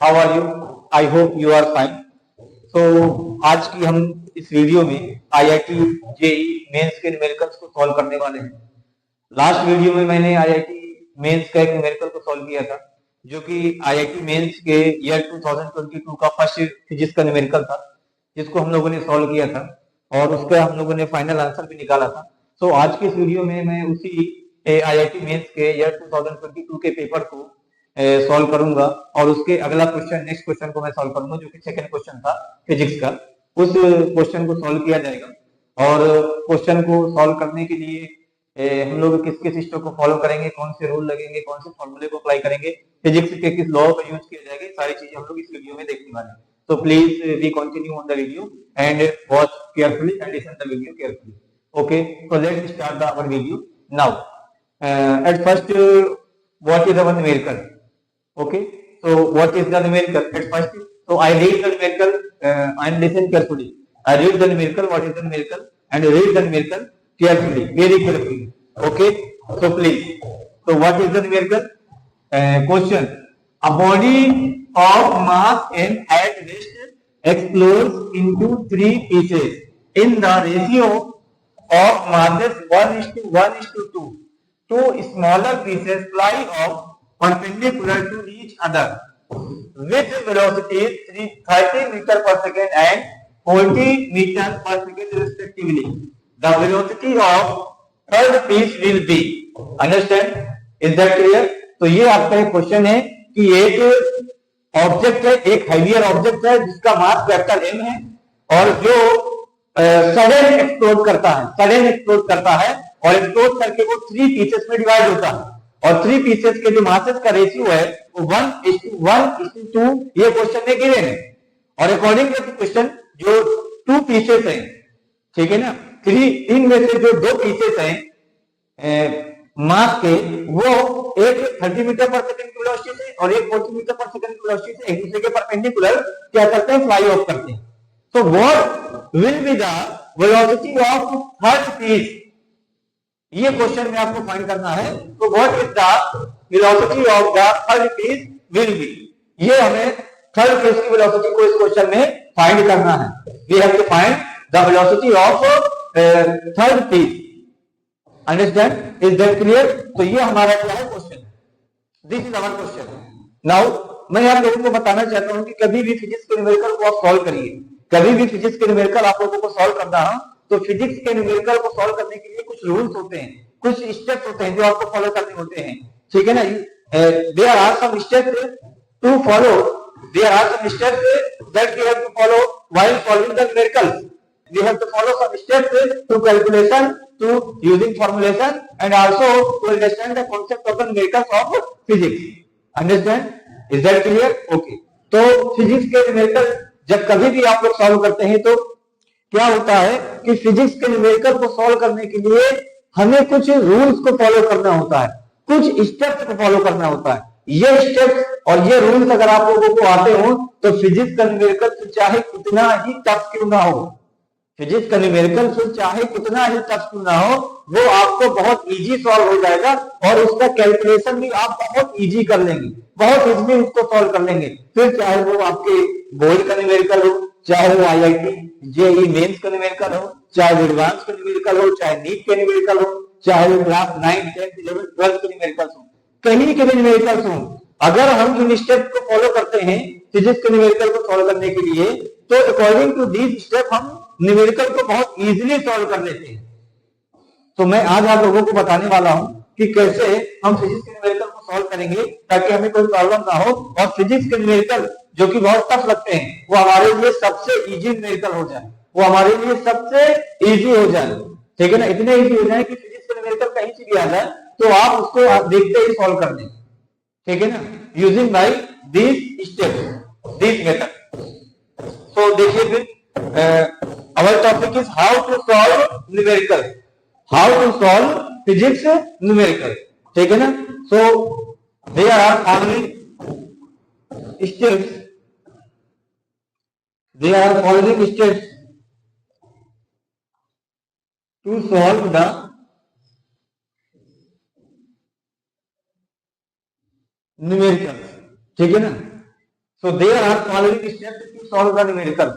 How are you? I hope you are fine. तो आज की हम इस वीडियो में आईआईटी जेई मेंस के न्यूमेरिकल्स को सॉल्व करने वाले हैं। लास्ट वीडियो में मैंने आईआईटी मेंस का एक न्यूमेरिकल को सॉल्व किया था, जो कि आईआईटी मेंस के ईयर 2022 का फर्स्ट फिजिक्स का न्यूमेरिकल था, जिसको हम लोगों ने सॉल्व किया था और उसका हम लोगों ने फाइनल आंसर भी निकाला था। तो आज के इस वीडियो में मैं उसी आईआईटी मेंस के ईयर 2022 के पेपर को सॉल्व करूंगा और उसके अगला क्वेश्चन, नेक्स्ट क्वेश्चन को मैं सॉल्व करूंगा, जो कि सेकंड क्वेश्चन था फिजिक्स का। उस क्वेश्चन को सॉल्व किया जाएगा और क्वेश्चन को सॉल्व करने के लिए हम लोग किस किस स्टेप को फॉलो करेंगे, कौन से रूल लगेंगे, कौन से फॉर्मूले को अप्लाई करेंगे, फिजिक्स के किस लॉ का यूज किया जाएगा, सारी चीजें हम लोग इस वीडियो में देखने वाले हैं। तो please we continue on the video and watch carefully and listen the video carefully. Okay, so let's start our video now. At first, what is our numerical? Okay, so what is the numerical at first? So I read the numerical and listen carefully. I read the numerical, what is the numerical, and read the numerical carefully, very carefully. Okay, so please. So what is the numerical? Question: a body of mass m at rest explodes into three pieces in the ratio of masses 1:1:2. Two smaller pieces fly off perpendicular to each other with velocities 30 meter per second and 40 meter per second respectively. The velocity of third piece will be. Understand? Is that clear? तो ये आपका एक question है कि एक object है, एक heavier object है जिसका मास वेक्टर m है और जो सडन एक्सप्लोड करता है और एक्सप्लोड करके वो 3 पीसेस में डिवाइड होता है और 3 पीसेस के जो मासेस का रेशियो है वो 1:1:2 ये क्वेश्चन में गिवन है। और अकॉर्डिंग टू क्वेश्चन जो 2 पीसेस हैं, ठीक है ना, 3 में से जो 2 पीसेस हैं मास के, वो एक 30 मीटर पर सेकंड की वेलोसिटी से और एक 40 मीटर पर सेकंड की वेलोसिटी से एक दूसरे के परपेंडिकुलर क्या करते हैं, फ्लाई ऑफ करते हैं। So what will be the velocity of third piece? ये क्वेश्चन में आपको फाइंड करना है। तो what is the velocity of the third piece will be? ये हमें थर्ड पीस की वेलोसिटी को इस क्वेश्चन में फाइंड करना है। We have to find the velocity of third piece. Understand? Is that clear? तो ये हमारा क्या है question. This is our question. Now मैं आप लोगों को बताना चाहता हूं कि कभी भी फिजिक्स के न्यूमेरिकल को आप सॉल्व करिए, कभी भी फिजिक्स के न्यूमेरिकल आप लोगों को सॉल्व करना हो तो फिजिक्स के न्यूमेरिकल को सॉल्व करने के लिए कुछ रूल्स होते हैं, कुछ स्टेप्स होते हैं जो आपको फॉलो करने होते हैं, ठीक है ना। There are some steps to follow, there are some steps that we have to follow while solving the numericals. We have to follow some steps to calculation, to using formulation, and also to understand the concept of the numericals of physics. Understand? Is that clear? Okay. तो physics के numerical जब कभी भी आप लोग solve करते हैं तो क्या होता है कि फिजिक्स के न्यूमेरिकल को सॉल्व करने के लिए हमें कुछ रूल्स को फॉलो करना होता है, कुछ स्टेप्स को फॉलो करना होता है। ये स्टेप्स और ये रूल्स अगर आप लोगों को आते हो तो फिजिक्स का न्यूमेरिकल चाहे कितना ही टफ क्यों ना हो, फिजिक्स का न्यूमेरिकल से चाहे कितना ही टफ क्यों ना हो, वो आपको बहुत इजी सॉल्व हो जाएगा और उसका कैलकुलेशन भी आप बहुत इजी कर लेंगे, बहुत इजीली उसको सॉल्व कर लेंगे। फिर चाहे वो आपके बोर्ड का न्यूमेरिकल हो, चाहे वो आईआईटी जेईई मेंस का न्यूमेरिकल हो, चाहे वो एडवांस का न्यूमेरिकल हो, चाहे नीट के न्यूमेरिकल हो, चाहे वो क्लास 9, 10, 11, 12 के न्यूमेरिकल हो, कहीं के भी न्यूमेरिकल हो, अगर हम इन स्टेप को फॉलो करते हैं फिजिक्स के न्यूमेरिकल को सॉल्व करने के लिए तो अकॉर्डिंग टू दीज स्टेप हम न्यूमेरिकल को बहुत इजीली सॉल्व कर लेते हैं। तो मैं आज आप लोगों को बताने वाला हूं कि कैसे हम फिजिक्स के न्यूमेरिकल को सॉल्व करेंगे ताकि हमें कोई प्रॉब्लम ना हो और फिजिक्स के न्यूमेरिकल जो कि बहुत टफ लगते हैं वो हमारे लिए सबसे इजी न्यूमेरिकल हो जाए, वो हमारे लिए सबसे इजी हो जाए, ठीक है ना। इतने इजी हो जाए कि फिजिक्स के न्यूमेरिकल कहीं से भी आ जाए तो आप उसको आप देखते ही सॉल्व कर दें, ठीक है ना, using by this step, this method. तो देखिए फिर our topic is how to solve numerical, how to solve physics numerical, ठीक है ना। so there are following steps, there are following steps to solve the numerical, ठीक है ना। So there are following steps to solve the numerical.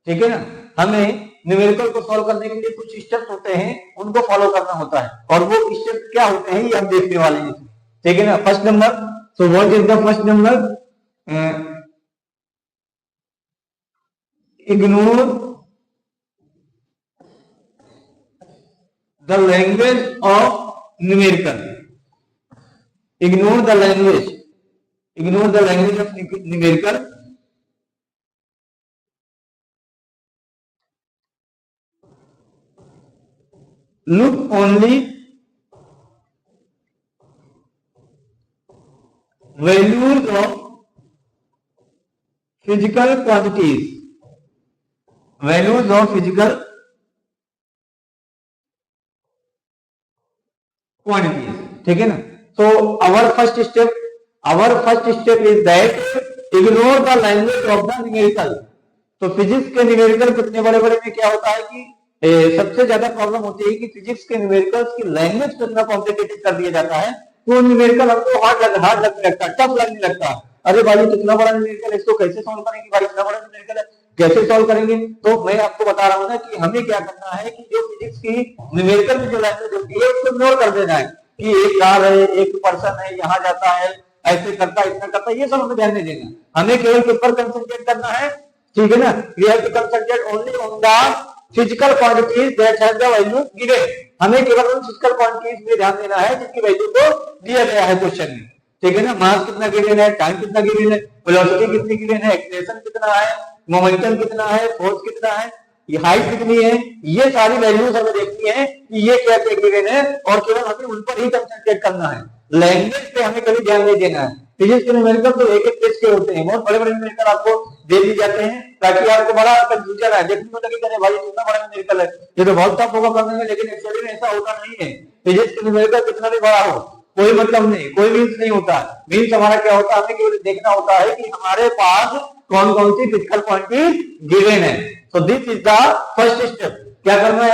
ठीक है ना, हमें न्यूमेरिकल को सॉल्व करने के लिए कुछ स्टेप्स होते हैं, उनको फॉलो करना होता है, और वो स्टेप्स क्या होते हैं ये हम देखने वाले हैं। ठीक है ना, first number, so what is the first number? Ignore the language of numerical. Ignore the language, ignore the language of numerical. Look only values of physical quantities, values of physical quantities। ठीक है ना, so our first step is that ignore the language of the numerical। तो physics के numerical कितने बड़े बड़े में क्या होता है कि सबसे ज्यादा प्रॉब्लम होती है कि फिजिक्स के न्यूमेरिकल्स की लैंग्वेज को इतना कॉम्प्लिकेटेड कर दिया जाता है तो न्यूमेरिकल हमको हार्ड लगने लगता है, टफ लगने लगता है। अरे भाई कितना बड़ा न्यूमेरिकल, इसको कैसे सॉल्व करेंगे, भाई इतना बड़ा न्यूमेरिकल है कैसे सॉल्व करेंगे? तो मैं आपको बता रहा हूं ना कि हमें क्या करना है कि जो फिजिक्स की न्यूमेरिकल में जो लैंग्वेज होती है उसको इग्नोर कर देना है कि एक कार है, एक पर्सन है, यहाँ जाता है, ऐसे करता है, इतना करता है, ये सब हमें ध्यान नहीं देना। हमें केवल किस पर कंसंट्रेट करना है? ठीक है ना, we have to concentrate only on the physical quantities that have the value given. हमें केवल उन फिजिकल क्वांटिटीज पे ध्यान देना है जिसकी वैल्यू को दिया गया है क्वेश्चन में। ठीक है ना, मास कितना गिवन है, टाइम कितना गिवन है, वेलोसिटी कितनी गिवन है, एक्सेलरेशन कितना है, मोमेंटम कितना है, फोर्स कितना है, ये हाइट कितनी है, ये सारी वैल्यूज हमें देखनी है कि ये क्या क्या गिवन है और केवल हमें उन पर ही कंसंट्रेट करना है। लैंग्वेज पे हमें कभी ध्यान नहीं देना है। फिजिक्स के न्यूमेरिकल तो एक एक पेज के होते हैं, बहुत बड़े बड़े न्यूमेरिकल आपको दे दी जाते हैं ताकि आपको बड़ा कंफ्यूजन है, देखने में लगे भाई कितना बड़ा न्यूमेरिकल है, ये तो बहुत टफ होगा करने में, लेकिन एक्चुअली में ऐसा होता नहीं है। फिजिक्स के न्यूमेरिकल कितना भी बड़ा हो कोई मतलब नहीं, कोई मीन्स नहीं होता। मीन्स हमारा क्या होता है, हमें केवल देखना होता है कि हमारे पास कौन कौन सी फिजिकल क्वांटिटी गिवन है। So this is the first step. क्या करना है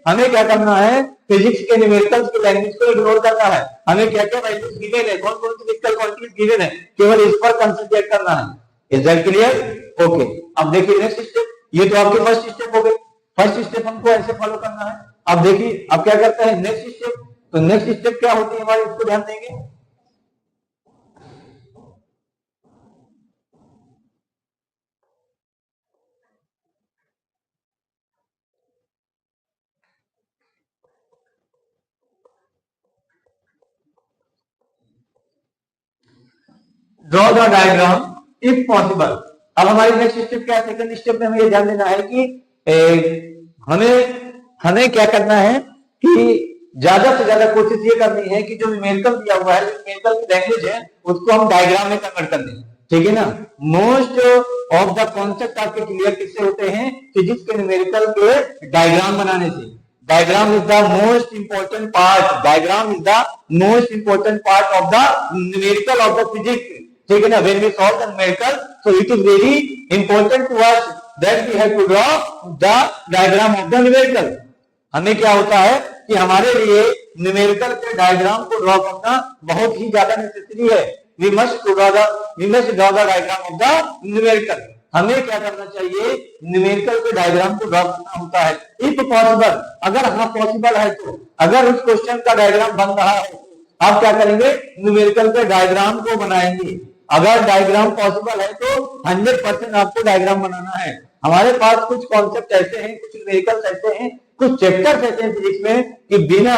हमें क्या करना है, फिजिक्स के न्यूमेरिकल्स की लैंग्वेज को इग्नोर करना है। हमें क्या क्या वैल्यूज गिवन है, कौन कौन सी फिजिकल क्वांटिटीज गिवन है, केवल इस पर कंसंट्रेट करना है। Is that clear? ओके, अब देखिए नेक्स्ट स्टेप, ये तो आपके फर्स्ट स्टेप हो गए। फर्स्ट स्टेप हमको ऐसे फॉलो करना है। अब देखिए अब क्या करते हैं नेक्स्ट स्टेप, तो नेक्स्ट स्टेप क्या होती है हमारी, इसको ध्यान देंगे। Draw the diagram if possible. अब हमारी नेक्स्ट स्टेप क्या है, सेकंड स्टेप में हमें ये ध्यान देना है कि हमें क्या करना है कि ज्यादा से ज्यादा कोशिश ये करनी है कि जो न्यूमेरिकल दिया हुआ है, जो न्यूमेरिकल की लैंग्वेज है, उसको हम डायग्राम में कन्वर्ट कर दें। ठीक है ना, मोस्ट ऑफ द कॉन्सेप्ट आपके क्लियर किससे होते हैं, फिजिक्स के न्यूमेरिकल के डायग्राम बनाने से। Diagram is the most important part, diagram is the most important part of the numerical of the physics. ठीक है ना, when we solve the numerical, so it is very important to us that we have to draw the diagram of the numerical। हमें क्या होता है कि हमारे लिए न्यूमेरिकल के डायग्राम को ड्रॉ करना बहुत ही ज्यादा नेसेसरी है। we must draw the diagram of the numerical। हमें क्या करना चाहिए, न्यूमेरिकल के डायग्राम को ड्रॉ करना होता है। इफ पॉसिबल, अगर हाँ पॉसिबल है तो, अगर उस क्वेश्चन का डायग्राम बन रहा है आप क्या करेंगे, न्यूमेरिकल के डायग्राम को बनाएंगे। अगर डायग्राम पॉसिबल है तो 100% आपको डायग्राम बनाना है। हमारे पास कुछ कॉन्सेप्ट ऐसे हैं, कुछ न्यूमेरिकल्स ऐसे हैं, कुछ चैप्टर्स ऐसे हैं फिजिक्स में कि बिना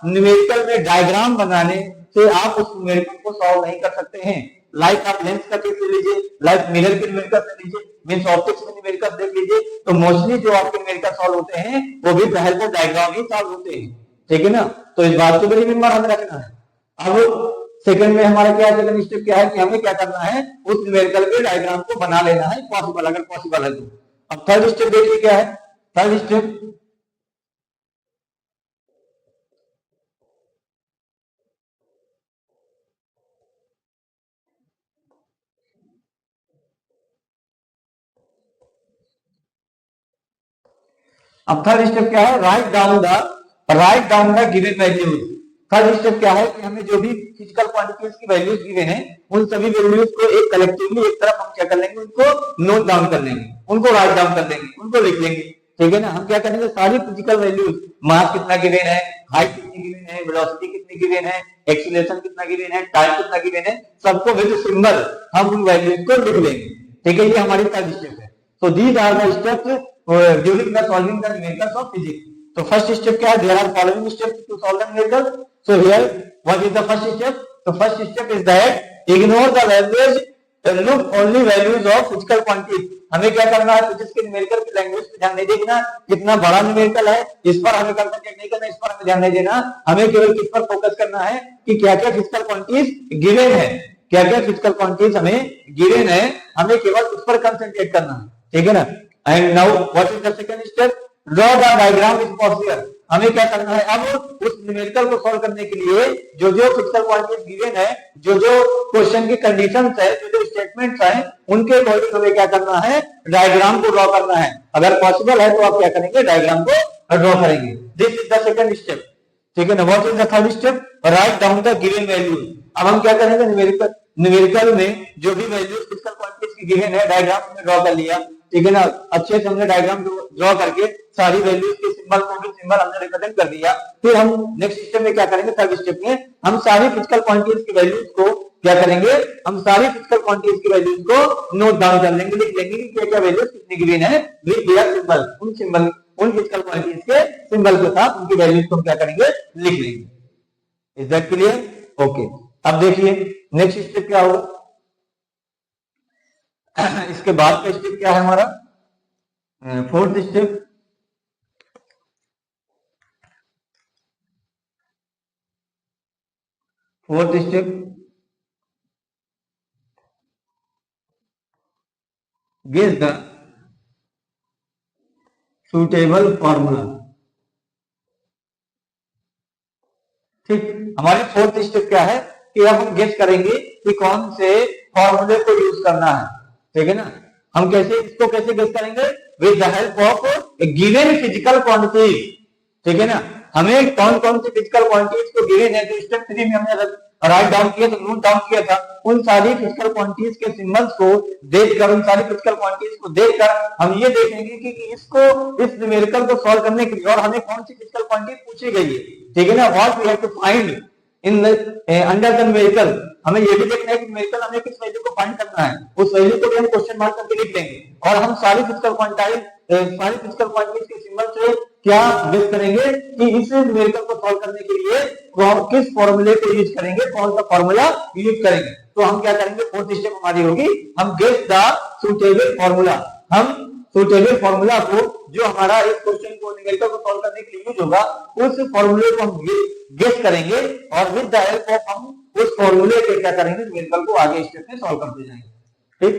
न्यूमेरिकल में डायग्राम बनाने से आप उस न्यूमेरिकल को सॉल्व नहीं कर सकते हैं। लाइक आप लेंस का केस ले लीजिए, लाइक मिरर के न्यूमेरिकल ले लीजिए, मींस ऑप्टिक्स में न्यूमेरिकल देख लीजिए, तो मोस्टली जो आपके न्यूमेरिकल सॉल्व होते हैं वो भी पहले डायग्राम ही सॉल्व होते हैं। ठीक है ना, तो इस बात को भी रिमेंबर हमें रखना है। अब सेकंड में हमारा क्या है, सेकंड स्टेप क्या है कि हमें क्या करना है, उस न्यूमेरिकल के डायग्राम को बना लेना है पॉसिबल, अगर पॉसिबल है तो। अब थर्ड स्टेप देखिए क्या है, थर्ड स्टेप अब थर्ड स्टेप क्या है, write down the given values. Third step क्या है कि हमें जो भी फिजिकल क्वांटिटीज की वैल्यूज गिवन है उन सभी वैल्यूज को एक कलेक्टिवली एक तरफ हम क्या कर लेंगे, उनको नोट डाउन कर लेंगे, उनको राइट डाउन कर लेंगे, उनको लिख लेंगे। ठीक है ना। हम क्या करेंगे, सारी फिजिकल वैल्यूज, मास कितना गिवन है, हाइट कितनी गिवन है, वेलोसिटी कितनी गिवन है, एक्सीलरेशन कितना गिवन है, टाइम कितना गिवन है, सबको विद सिंबल हम उन वैल्यूज को लिख लेंगे। ठीक है, ये हमारी थर्ड स्टेप है। तो these are the steps during the solving the numericals of physics. तो फर्स्ट स्टेप क्या है, there are following steps to solve the numerical. So here what is the first step? तो first step is that ignore the values, look only values of physical quantities. हमें क्या करना है, physics के numerical की language पे ध्यान नहीं देखना, कितना बड़ा न्यूमेरिकल है इस पर हमें कंसंट्रेट नहीं करना, इस पर हमें ध्यान नहीं देना। हमें केवल किस पर फोकस करना है कि क्या क्या फिजिकल क्वांटिटीज गिवन है, क्या क्या फिजिकल क्वांटिटीज हमें गिवन है, हमें केवल उस पर कंसंट्रेट करना है। ठीक है ना। And now what is the second step? Draw the diagram is possible. हमें क्या करना है, अब उस न्यूमेरिकल को सॉल्व करने के लिए जो जो फिजिकल क्वांटिटीज गिवन है, जो जो क्वेश्चन की कंडीशंस है, जो जो स्टेटमेंट्स हैं, उनके अकॉर्डिंग हमें क्या करना है, डायग्राम को ड्रॉ करना है। अगर पॉसिबल है तो आप क्या करेंगे, डायग्राम को ड्रॉ करेंगे। This is the second step. ठीक है ना। What is the third step? Write down the given values. अब हम क्या करेंगे, न्यूमेरिकल में जो भी वैल्यूज फिजिकल क्वांटिटीज की गिवन है, डायग्राम में ड्रॉ कर लिया। ठीक है ना। अच्छे से हमने डायग्राम ड्रॉ करके सारी वैल्यूज के सिंबल को भी सिंबल हमने रिप्रेजेंट कर दिया। फिर हम नेक्स्ट स्टेप में क्या करेंगे, थर्ड स्टेप में हम सारी फिजिकल क्वांटिटीज की वैल्यूज को क्या करेंगे, हम सारी फिजिकल क्वांटिटीज की वैल्यूज को नोट डाउन कर लेंगे, लिख लेंगे कि क्या क्या वैल्यूज कितनी गिवन है विद देयर सिंबल। उन सिंबल, उन फिजिकल क्वांटिटीज के सिंबल के साथ उनकी वैल्यूज को हम क्या करेंगे, लिख लेंगे। Is that clear? ओके। अब देखिए नेक्स्ट स्टेप क्या होगा। इसके बाद का स्टेप क्या है हमारा, fourth step. Fourth step guess the suitable formula. ठीक, हमारी फोर्थ स्टेप क्या है कि अब हम गेस करेंगे कि कौन से फॉर्मूले को यूज करना है। ठीक है ना। हम कैसे इसको कैसे गेस करेंगे, with the help of given physical quantity. ठीक है ना। हमें कौन कौन सी फिजिकल क्वांटिटीज को गिवन है, जो स्टेप 3 में हमने राइट डाउन किया था, नोट डाउन किया था, उन सारी फिजिकल क्वांटिटीज के सिंबल्स को देखकर, उन सारी फिजिकल क्वांटिटीज को देखकर हम ये देखेंगे कि इसको, इस न्यूमेरिकल को सॉल्व करने के लिए और हमें कौन सी फिजिकल क्वांटिटी पूछी गई है। ठीक है ना। What we have to find in under the numerical. हमें ये भी देखना है कि न्यूमेरिकल हमें किस वैल्यू को फाइंड करना है, उस वैल्यू को भी हम क्वेश्चन मार्क करके लिख देंगे। और हम सारी फिजिकल क्वांटिटीज के सिंबल से क्या गेस करेंगे कि इस न्यूमेरिकल को सॉल्व करने के लिए किस फॉर्मूले को यूज करेंगे, कौन सा फॉर्मूला यूज करेंगे। तो हम क्या करेंगे, फोर्थ स्टेप हमारी होगी, हम गेस द सुटेबल फॉर्मूला। हम सुटेबल फॉर्मूला को, जो हमारा इस क्वेश्चन को, न्यूमेरिकल को सॉल्व करने के लिए यूज होगा, उस फॉर्मूले को हम गेस करेंगे और विद द हेल्प ऑफ हम उस फॉर्मूले के क्या करेंगे, न्यूमेरिकल को आगे स्टेप में सॉल्व करते जाएंगे। ठीक।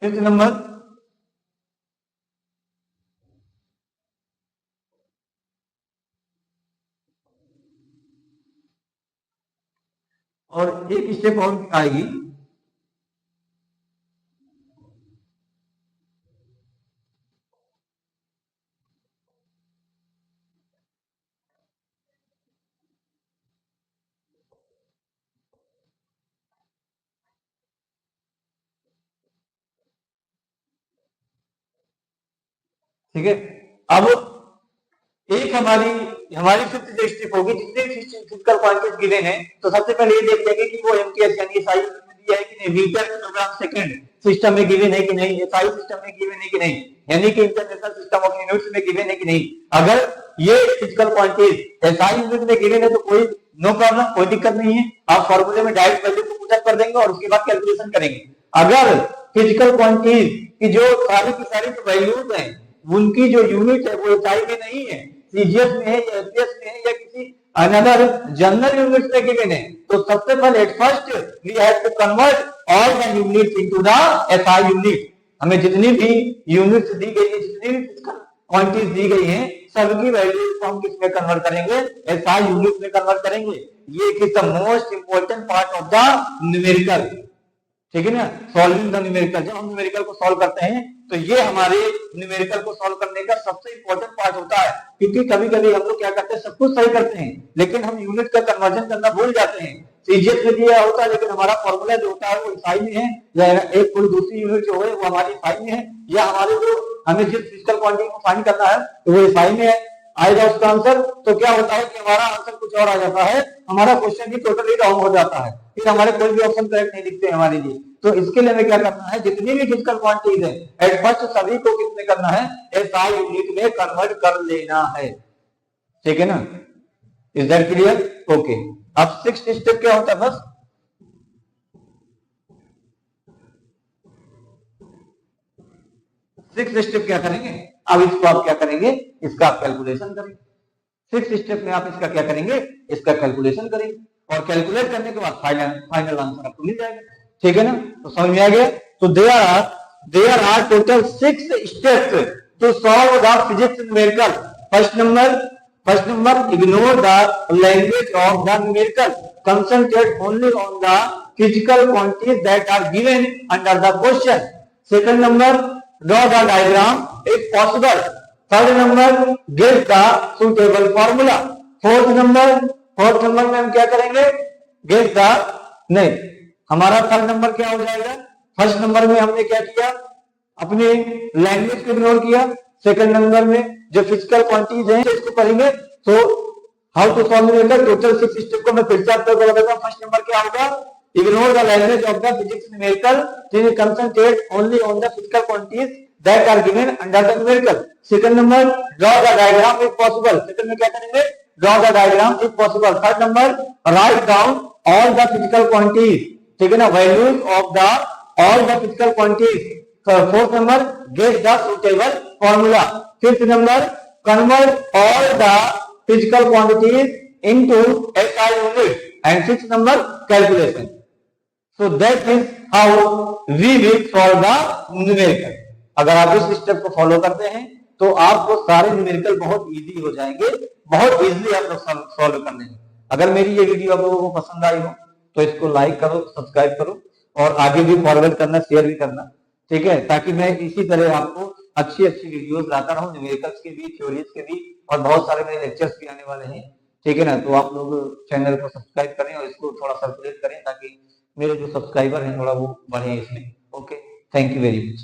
फिफ्थ नंबर, और एक स्टेप और आएगी, ठीक है। अब एक हमारी फिफ्थ जो स्टेप होगी, जितने फिजिकल क्वांटिटीज गिवन है, तो सबसे पहले ये देख लेंगे कि वो एमटीएस यानी एसआई में दिया है कि नहीं, मीटर किलोग्राम सेकंड सिस्टम में गिवन है कि नहीं, एसआई सिस्टम में गिवन है कि नहीं, यानी कि इंटरनेशनल सिस्टम ऑफ यूनिट्स में गिवन है कि नहीं। अगर ये फिजिकल क्वांटिटीज एसआई यूनिट में गिवन है तो कोई नो प्रॉब्लम, कोई दिक्कत नहीं है। आप फॉर्मूले में डायरेक्ट वैल्यू को पुट अप कर देंगे और उसके बाद कैलकुलेशन करेंगे। अगर फिजिकल क्वांटिटीज की जो सारी की सारी वैल्यूज हैं, उनकी जो यूनिट है वो एसआई में नहीं है, सीजीएस में है या एफपीएस में है या किसी अनदर जनरल यूनिट में गिवन है, तो सबसे पहले at first we have to convert all the units into the SI unit. हमें जितनी भी यूनिट्स दी गई है, जितनी भी क्वांटिटीज दी गई हैं, सबकी वैल्यूज को हम किसमें कन्वर्ट करेंगे, एसआई यूनिट में कन्वर्ट करेंगे। ये is the most important part of the numerical. ठीक है ना, सॉल्विंग द न्यूमेरिकल। जब हम न्यूमेरिकल को सॉल्व करते हैं तो ये हमारे न्यूमेरिकल को सॉल्व करने का सबसे इंपॉर्टेंट पार्ट होता है, क्योंकि कभी कभी हम लोग क्या करते हैं, सब कुछ सही करते हैं लेकिन हम यूनिट का कन्वर्जन करना भूल जाते हैं। सीजीएस में दिया होता है लेकिन हमारा फॉर्मूला जो होता है वो इकाई में है, या एक कोई दूसरी यूनिट जो है वो हमारी इकाई में है, या हमारे जो हमें जिस फिजिकल क्वांटिटी को फाइंड करना है तो वो इकाई में है, आएगा उसका आंसर। तो क्या होता है कि हमारा आंसर कुछ और आ जाता है, हमारा क्वेश्चन भी टोटली रॉन्ग हो जाता है, फिर हमारे कोई भी ऑप्शन करेक्ट नहीं दिखते हमारे लिए। तो इसके लिए हमें क्या करना है, जितनी भी फिजिकल क्वांटिटीज है एट फर्स्ट सभी को कितने करना है, एसआई यूनिट में कन्वर्ट कर लेना है। ठीक है ना, इज दैट क्लियर? ओके। अब सिक्स्थ स्टेप क्या होता है, बस सिक्स्थ स्टेप क्या करेंगे, अब इसको आप क्या करेंगे, इसका आप कैलकुलेशन करेंगे। सिक्स्थ स्टेप में आप इसका क्या करेंगे, इसका कैलकुलेशन करेंगे, और कैलकुलेट करने के बाद फाइनल आंसर आपको मिल जाएगा। ठीक है ना, तो समझ में आ गया। तो there are total 6 steps to solve the physics numerical. First number ignore the language of the numerical, concentrate only on the physical quantities that are given under the question. Second number, draw the diagram if possible. Third number, give the suitable formula. Fourth number में हम क्या करेंगे, give the, नहीं, हमारा third number क्या हो जाएगा, first number में हमने क्या किया, अपने लैंग्वेज को इग्नोर किया। सेकंड नंबर में जो फिजिकल क्वांटिटीज हैं इसको करेंगे। तो how to solve numerical, total 6 step को मैं फिर से आपको बताऊंगा। फर्स्ट नंबर क्या होगा, ignore the language of the physics numerical, then concentrate only on the physical quantities that are given under the numerical. Second number, draw the diagram if possible. Second में क्या करेंगे, draw the diagram if possible. Third number, write down all the physical quantities, ठीक है ना, values of the all the physical quantities. Fourth number, get the suitable formula. Fifth number, convert all the physical quantities into SI units. And sixth number, calculation. So that is how we will solve the numerical. अगर आप इस step को follow करते हैं तो आपको सारे numerical बहुत इजी हो जाएंगे, बहुत इजीली आप लोग सॉल्व कर लेंगे। अगर मेरी ये वीडियो आप लोगों को पसंद आई हो तो इसको लाइक करो, सब्सक्राइब करो, और आगे भी फॉरवर्ड करना, शेयर भी करना, ठीक है, ताकि मैं इसी तरह आपको अच्छी वीडियोस लाता रहूं, न्यूमेरिकल्स के भी, थ्योरीज के भी, और बहुत सारे मेरे लेक्चर्स भी आने वाले हैं। ठीक है ना, तो आप लोग चैनल को सब्सक्राइब करें और इसको थोड़ा सर्कुलेट करें ताकि मेरे जो सब्सक्राइबर हैं थोड़ा वो बढ़े इसमें। Okay, thank you very much.